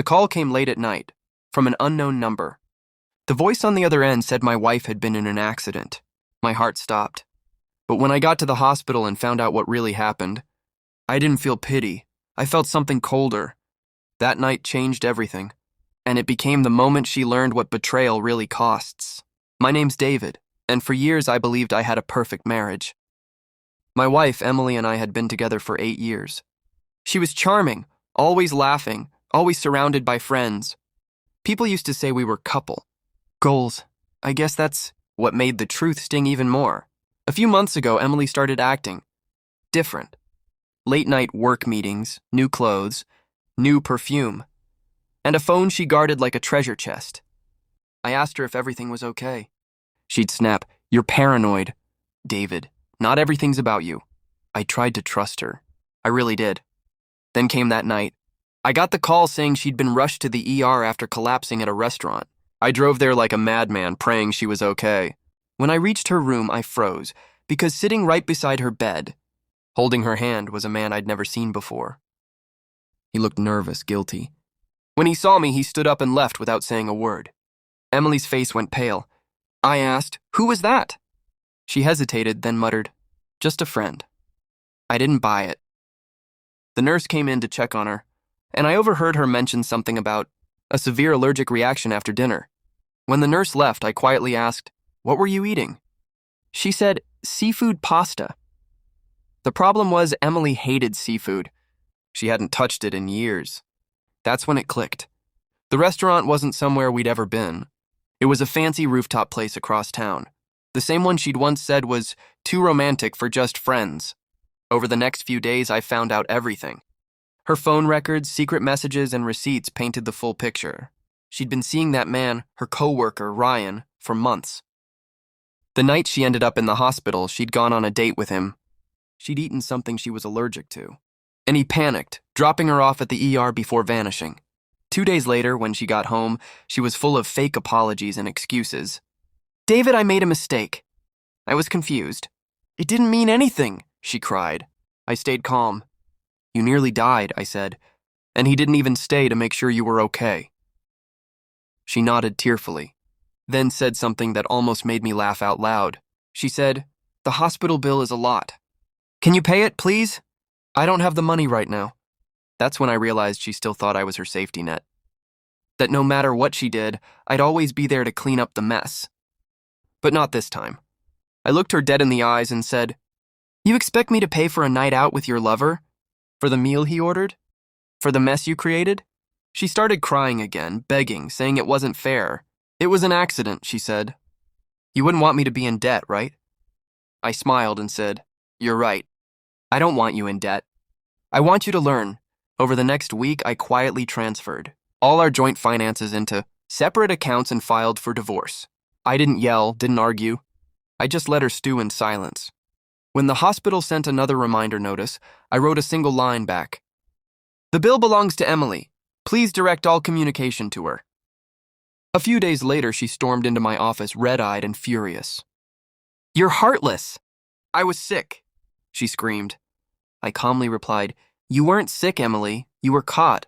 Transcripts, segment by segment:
The call came late at night, from an unknown number. The voice on the other end said my wife had been in an accident. My heart stopped. But when I got to the hospital and found out what really happened, I didn't feel pity. I felt something colder. That night changed everything, and it became the moment she learned what betrayal really costs. My name's David, and for years I believed I had a perfect marriage. My wife, Emily, and I had been together for 8 years. She was charming, always laughing, always surrounded by friends. People used to say we were couple. Goals. I guess that's what made the truth sting even more. A few months ago, Emily started acting different. Late-night work meetings, new clothes, new perfume, and a phone she guarded like a treasure chest. I asked her if everything was okay. She'd snap, "You're paranoid." "David, not everything's about you." I tried to trust her. I really did. Then came that night. I got the call saying she'd been rushed to the ER after collapsing at a restaurant. I drove there like a madman, praying she was okay. When I reached her room, I froze, because sitting right beside her bed, holding her hand, was a man I'd never seen before. He looked nervous, guilty. When he saw me, he stood up and left without saying a word. Emily's face went pale. I asked, "Who was that?" She hesitated, then muttered, "Just a friend." I didn't buy it. The nurse came in to check on her, and I overheard her mention something about a severe allergic reaction after dinner. When the nurse left, I quietly asked, "What were you eating?" She said, "Seafood pasta." The problem was Emily hated seafood. She hadn't touched it in years. That's when it clicked. The restaurant wasn't somewhere we'd ever been. It was a fancy rooftop place across town, the same one she'd once said was too romantic for just friends. Over the next few days, I found out everything. Her phone records, secret messages, and receipts painted the full picture. She'd been seeing that man, her co-worker, Ryan, for months. The night she ended up in the hospital, she'd gone on a date with him. She'd eaten something she was allergic to. And he panicked, dropping her off at the ER before vanishing. 2 days later, when she got home, she was full of fake apologies and excuses. "David, I made a mistake." I was confused. "It didn't mean anything," she cried. I stayed calm. "You nearly died," I said, "and he didn't even stay to make sure you were okay." She nodded tearfully, then said something that almost made me laugh out loud. She said, "The hospital bill is a lot. Can you pay it, please? I don't have the money right now." That's when I realized she still thought I was her safety net. That no matter what she did, I'd always be there to clean up the mess. But not this time. I looked her dead in the eyes and said, "You expect me to pay for a night out with your lover? For the meal he ordered? For the mess you created?" She started crying again, begging, saying it wasn't fair. "It was an accident," she said. "You wouldn't want me to be in debt, right?" I smiled and said, "You're right. I don't want you in debt. I want you to learn." Over the next week, I quietly transferred all our joint finances into separate accounts and filed for divorce. I didn't yell, didn't argue. I just let her stew in silence. When the hospital sent another reminder notice, I wrote a single line back. "The bill belongs to Emily. Please direct all communication to her." A few days later, she stormed into my office, red-eyed and furious. "You're heartless." "I was sick," she screamed. I calmly replied, "You weren't sick, Emily. You were caught."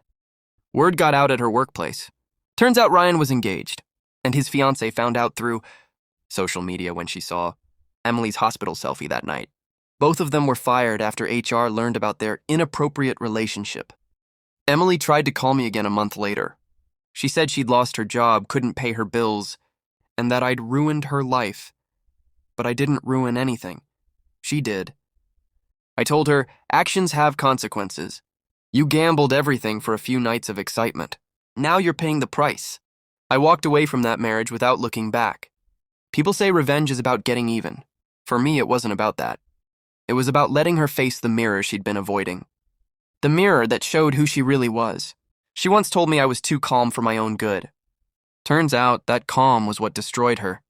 Word got out at her workplace. Turns out Ryan was engaged, and his fiancée found out through social media when she saw Emily's hospital selfie that night. Both of them were fired after HR learned about their inappropriate relationship. Emily tried to call me again a month later. She said she'd lost her job, couldn't pay her bills, and that I'd ruined her life. But I didn't ruin anything. She did. I told her, actions have consequences. You gambled everything for a few nights of excitement. Now you're paying the price. I walked away from that marriage without looking back. People say revenge is about getting even. For me, it wasn't about that. It was about letting her face the mirror she'd been avoiding. The mirror that showed who she really was. She once told me I was too calm for my own good. Turns out that calm was what destroyed her.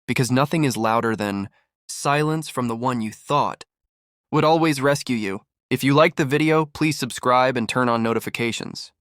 Because nothing is louder than silence from the one you thought would always rescue you. If you liked the video, please subscribe and turn on notifications.